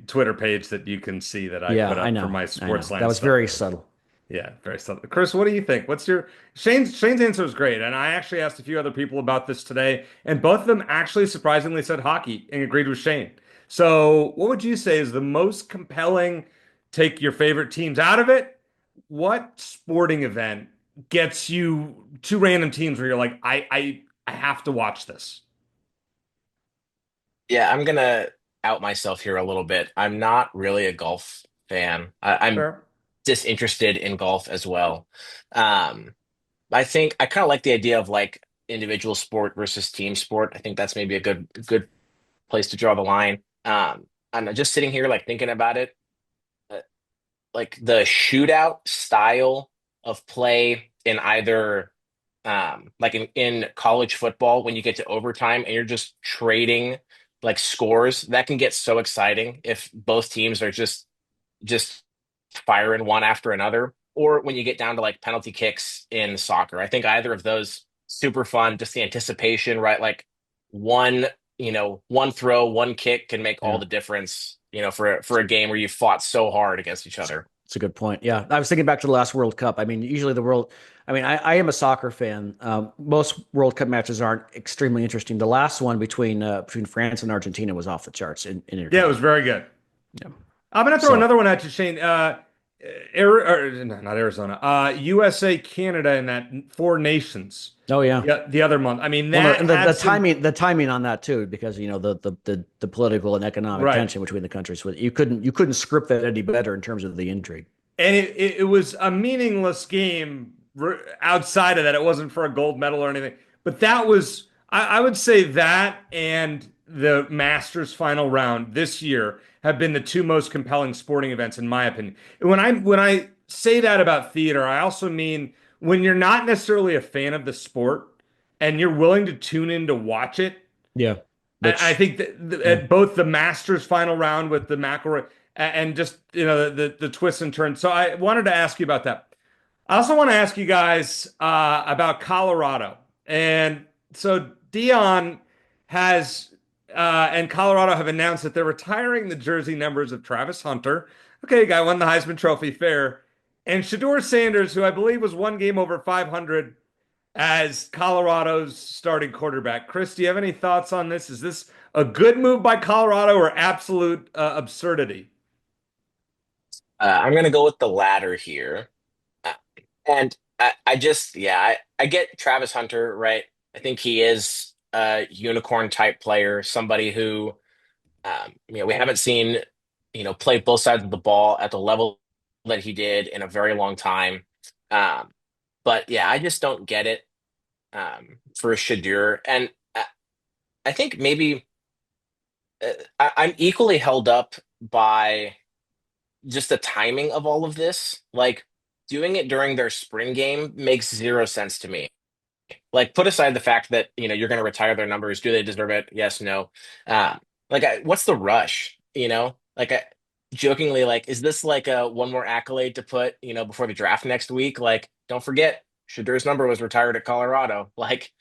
Twitter page that you can see that I put up for my Sportsline. That was stuff. very subtle. Yeah, very subtle. Chris, what do you think? What's your Shane's answer was great, and I actually asked a few other people about this today, and both of them actually surprisingly said hockey and agreed with Shane. So, what would you say is the most compelling? Take your favorite teams out of it. What sporting event gets you two random teams where you're like, I have to watch this? Yeah, I'm gonna out myself here a little bit. I'm not really a golf fan. I'm Sure. disinterested in golf as well. Um, I think I kind of like the idea of like individual sport versus team sport. I think that's maybe a good place to draw the line. I'm just sitting here like thinking about it, uh, like the shootout style of play in either like in college football when you get to overtime and you're just trading like scores, that can get so exciting if both teams are just firing one after another, or when you get down to like penalty kicks in soccer. I think either of those super fun, just the anticipation, right? Like one, one throw, one kick can make all Yeah. the difference, for a game where you fought so hard against each other. It's a good point. Yeah. I was thinking back to the last World Cup. I mean, usually I am a soccer fan. Most World Cup matches aren't extremely interesting. The last one between France and Argentina was off the charts in Yeah, it was very good. Yeah. I'm gonna throw So- another one at you, Shane. No, not Arizona. USA, Canada, in that Four Nations. Oh yeah. Yeah, the other month. I mean, Well, that the had some- timing on that too, because the political and economic Right. tension between the countries. You couldn't script that any better in terms of the intrigue. and it was a meaningless game outside of that. It wasn't for a gold medal or anything. But that was, I would say that and the Masters final round this year have been the two most compelling sporting events, in my opinion. And when I say that about theater, I also mean when you're not necessarily a fan of the sport and you're willing to tune in to watch it. Yeah. I think that at both the Masters final round with the McIlroy and just the twists and turns. So I wanted to ask you about that. I also want to ask you guys about Colorado. And so Dion has and Colorado have announced that they're retiring the jersey numbers of Travis Hunter. Okay, guy won the Heisman Trophy, fair. And Shedeur Sanders, who I believe was one game over 500. as Colorado's starting quarterback. Chris, do you have any thoughts on this? Is this a good move by Colorado or absolute absurdity? I'm going to go with the latter here. Uh, And I just, yeah, I get Travis Hunter, right? I think he is a unicorn type player, somebody who, we haven't seen, play both sides of the ball at the level that he did in a very long time. Um, but yeah, I just don't get it for Shadur. And I think maybe I'm equally held up by just the timing of all of this. Like doing it during their spring game makes zero sense to me. Like put aside the fact that you're going to retire their numbers. Do they deserve it? Yes, no. Uh, what's the rush? Jokingly, like, is this like a one more accolade to put before the draft next week? Like, don't forget, Shadur's number was retired at Colorado. Like,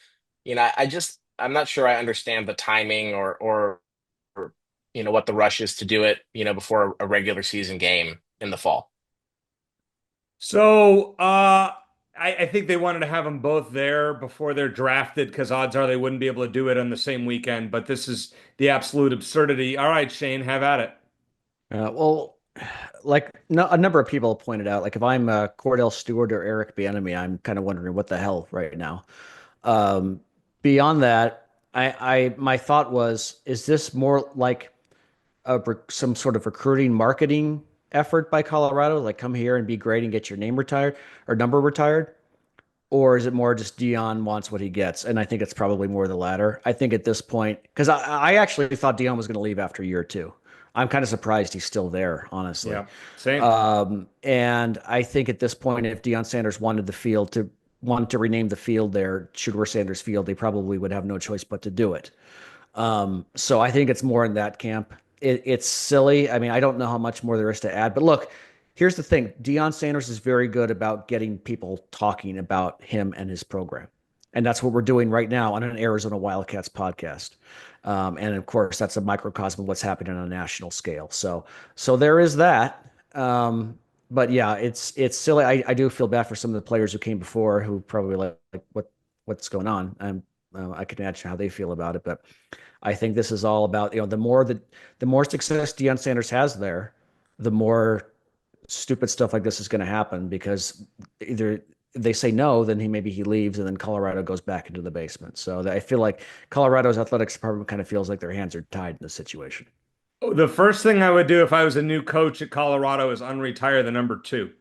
I'm not sure I understand the timing or what the rush is to do it before a regular season game in the fall. So, I think they wanted to have them both there before they're drafted because odds are they wouldn't be able to do it on the same weekend. But this is the absolute absurdity. All right, Shane, have at it. Well, like no, a number of people pointed out, like if I'm Cordell Stewart or Eric Bieniemy, I'm kind of wondering what the hell right now. Um, Beyond that, my thought was, is this more like some sort of recruiting marketing effort by Colorado, like come here and be great and get your name retired or number retired? Or is it more just Dion wants what he gets? And I think it's probably more the latter. I think at this point, because I actually thought Dion was going to leave after year two. I'm kind of surprised he's still there, honestly. Yeah, same. And I think at this point, if Deion Sanders wanted to rename the field there, Shedeur Sanders Field, they probably would have no choice but to do it. So I think it's more in that camp. It's silly. I mean, I don't know how much more there is to add, but look, here's the thing. Deion Sanders is very good about getting people talking about him and his program. And that's what we're doing right now on an Arizona Wildcats podcast. And of course, that's a microcosm of what's happening on a national scale. So there is that. But yeah, it's silly. I do feel bad for some of the players who came before who probably like what's going on. I can imagine how they feel about it, but I think this is all about the more success Deion Sanders has there, the more stupid stuff like this is going to happen because either they say no, then maybe he leaves, and then Colorado goes back into the basement. So I feel like Colorado's athletics department kind of feels like their hands are tied in this situation. The first thing I would do if I was a new coach at Colorado is unretire the number two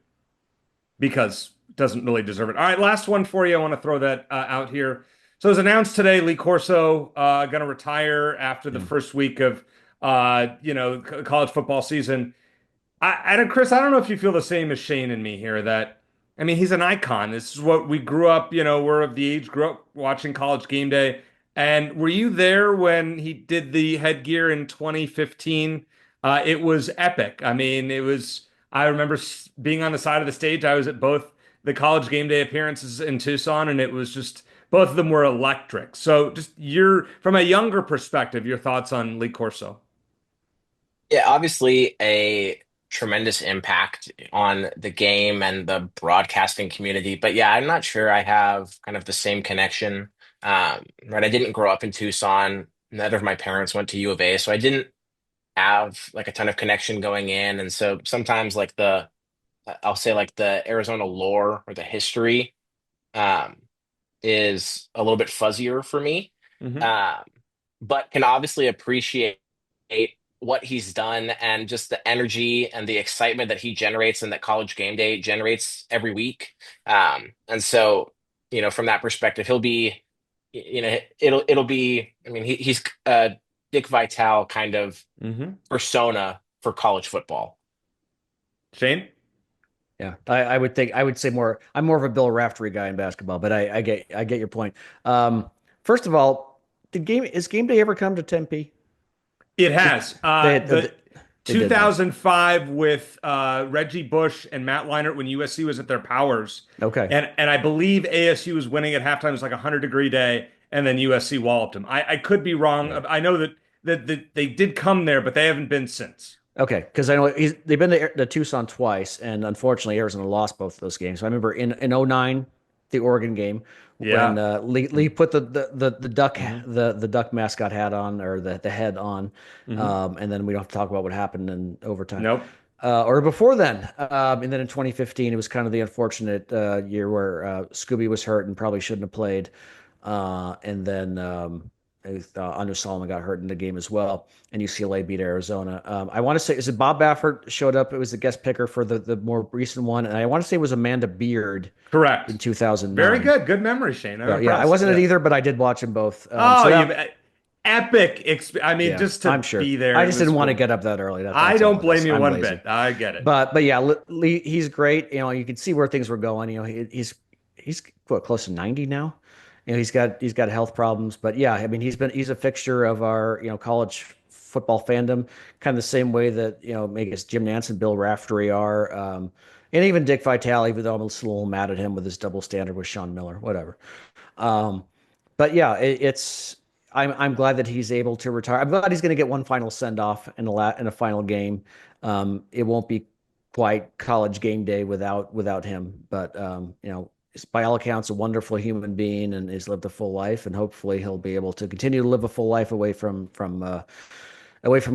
because it doesn't really deserve it. All right, last one for you. I want to throw that out here. So it was announced today, Lee Corso going to retire after the first week of college football season. And Chris, I don't know if you feel the same as Shane and me here that, I mean, he's an icon. This is what we grew up, we're of the age, grew up watching College Game Day. And were you there when he did the headgear in 2015? It was epic. I mean, I remember being on the side of the stage. I was at both the College Game Day appearances in Tucson, and it was just, both of them were electric. So just from a younger perspective, your thoughts on Lee Corso? Yeah, obviously a tremendous impact on the game and the broadcasting community. But yeah, I'm not sure I have kind of the same connection. Right, I didn't grow up in Tucson. Neither of my parents went to U of A, so I didn't have like a ton of connection going in. And so sometimes like I'll say like the Arizona lore or the history um, is a little bit fuzzier for me. Hmm. Um, but can obviously appreciate what he's done and just the energy and the excitement that he generates and that College Game Day generates every week. And so, from that perspective, he'll be, it'll be. I mean, he's Dick Vitale kind of Hmm. persona for college football. Shane? Yeah, I would say more. I'm more of a Bill Raftery guy in basketball, but I get your point. First of all, is game day ever come to Tempe? It has. The They did then. 2005 with Reggie Bush and Matt Leinart when USC was at their powers. Okay. And I believe ASU was winning at halftime. It was like a 100-degree day, and then USC walloped them. I could be wrong. Yeah. I know that they did come there, but they haven't been since. Okay, because I know they've been to Tucson twice, and unfortunately Arizona lost both of those games. So I remember in '09 the Oregon game when Lee put the duck the duck mascot hat on, or the head on, and then we don't have to talk about what happened in overtime. Nope. Or before then, and then in 2015, it was kind of the unfortunate year where Scooby was hurt and probably shouldn't have played, and then Anu Solomon got hurt in the game as well, and UCLA beat Arizona. I want to say, is it Bob Baffert showed up? It was the guest picker for the more recent one, and I want to say it was Amanda Beard. Correct. In 2009. Very good. Good memory, Shane. Yeah, I wasn't at either, but I did watch them both. Epic. Just to be there. I just didn't want to get up that early. I don't blame you one bit. I get it. But yeah, Lee, he's great. You can see where things were going. He's what, close to 90 now. He's got health problems, but yeah, I mean, he's a fixture of our college football fandom, kind of the same way that maybe it's Jim Nance and Bill Raftery are, and even Dick Vitale, even though I'm a little mad at him with his double standard with Sean Miller, whatever. But yeah, I'm glad that he's able to retire. I'm glad he's going to get one final send off in a final game. It won't be quite college game day without him, but he's by all accounts a wonderful human being and has lived a full life, and hopefully he'll be able to continue to live a full life away from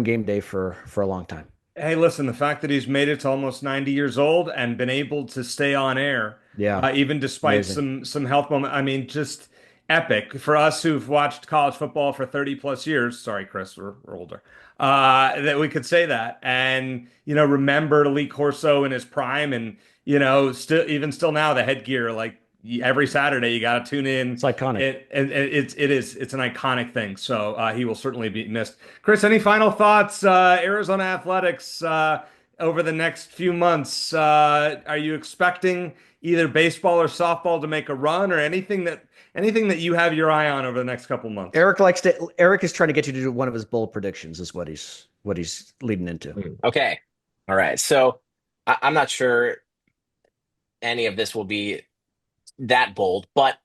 game day for a long time. Hey, listen, the fact that he's made it to almost 90 years old and been able to stay on air, even despite some health moment, I mean, just epic for us who've watched college football for 30 plus years. Sorry, Chris, we're older. That we could say that, and remember Lee Corso in his prime, and still now the headgear, like every Saturday you got to tune in. It's iconic. It's an iconic thing. So he will certainly be missed. Chris, any final thoughts? Arizona athletics over the next few months. Are you expecting either baseball or softball to make a run, or anything that you have your eye on over the next couple months? Eric is trying to get you to do one of his bold predictions, is what he's leading into. Okay. All right. So I'm not sure any of this will be that bold, but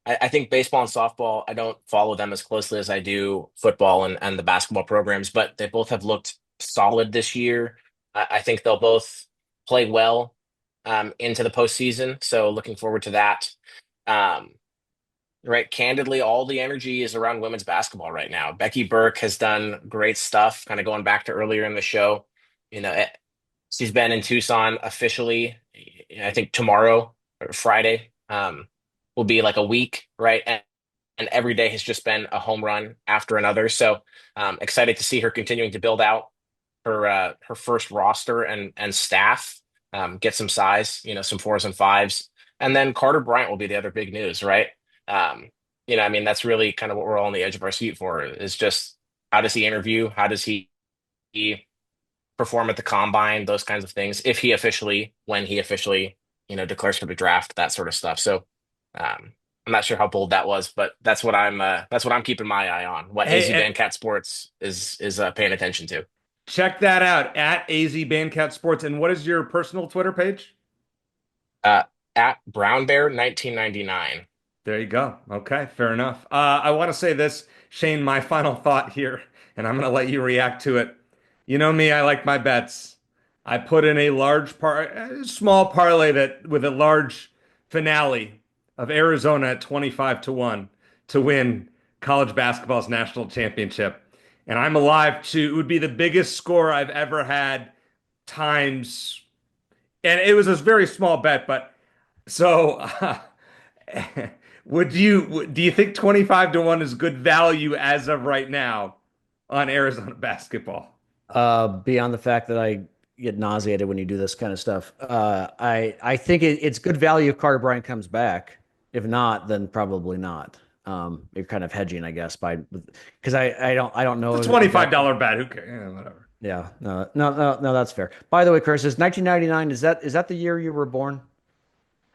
I think baseball and softball, I don't follow them as closely as I do football and the basketball programs, but they both have looked solid this year. I think they'll both play well into the postseason. So looking forward to that. Right. Candidly, all the energy is around women's basketball right now. Becky Burke has done great stuff, kind of going back to earlier in the show. She's been in Tucson officially, I think tomorrow or Friday will be like a week, right? And every day has just been a home run after another. So excited to see her continuing to build out her first roster and staff, get some size, some 4s and 5s. And then Carter Bryant will be the other big news, right? That's really kind of what we're all on the edge of our seat for, is just how does he interview? How does he perform at the combine? Those kinds of things. When he officially, declares for the draft, that sort of stuff. So I'm not sure how bold that was, but that's what I'm keeping my eye on. What AZ Bandcat Sports is paying attention to. Check that out at AZ Bandcat Sports. And what is your personal Twitter page? At Brown Bear 1999. There you go. Okay, fair enough. I want to say this, Shane, my final thought here, and I'm going to let you react to it. You know me, I like my bets. I put in a small parlay that with a large finale of Arizona at 25-1 to win college basketball's national championship. And I'm alive to, it would be the biggest score I've ever had times. And it was a very small bet, but so do you think 25-1 is good value as of right now on Arizona basketball? Beyond the fact that I get nauseated when you do this kind of stuff, I think it's good value if Carter Bryant comes back. If not, then probably not. You're kind of hedging, I guess, because I don't know. It's a $25 bet. Who cares? Yeah, whatever. Yeah, no, that's fair. By the way, Chris, is 1999? Is that the year you were born?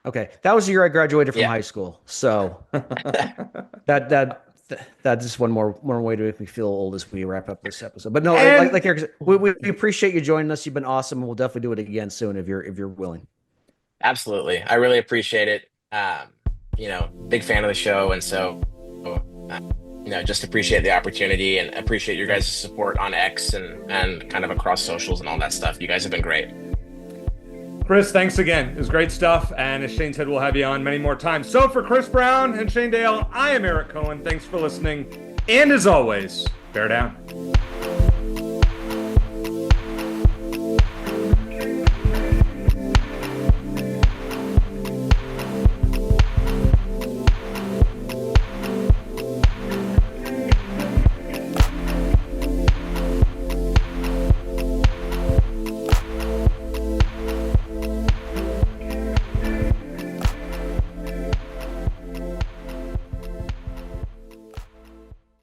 Okay, that was the year I graduated from high school. So that's just one more way to make me feel old as we wrap up this episode. But no, like Eric said, we appreciate you joining us. You've been awesome, and we'll definitely do it again soon if you're willing. Absolutely, I really appreciate it. Big fan of the show, and so just appreciate the opportunity and appreciate your guys' support on X and kind of across socials and all that stuff. You guys have been great. Chris, thanks again. It was great stuff. And as Shane said, we'll have you on many more times. So for Chris Brown and Shane Dale, I am Eric Cohen. Thanks for listening. And as always, bear down.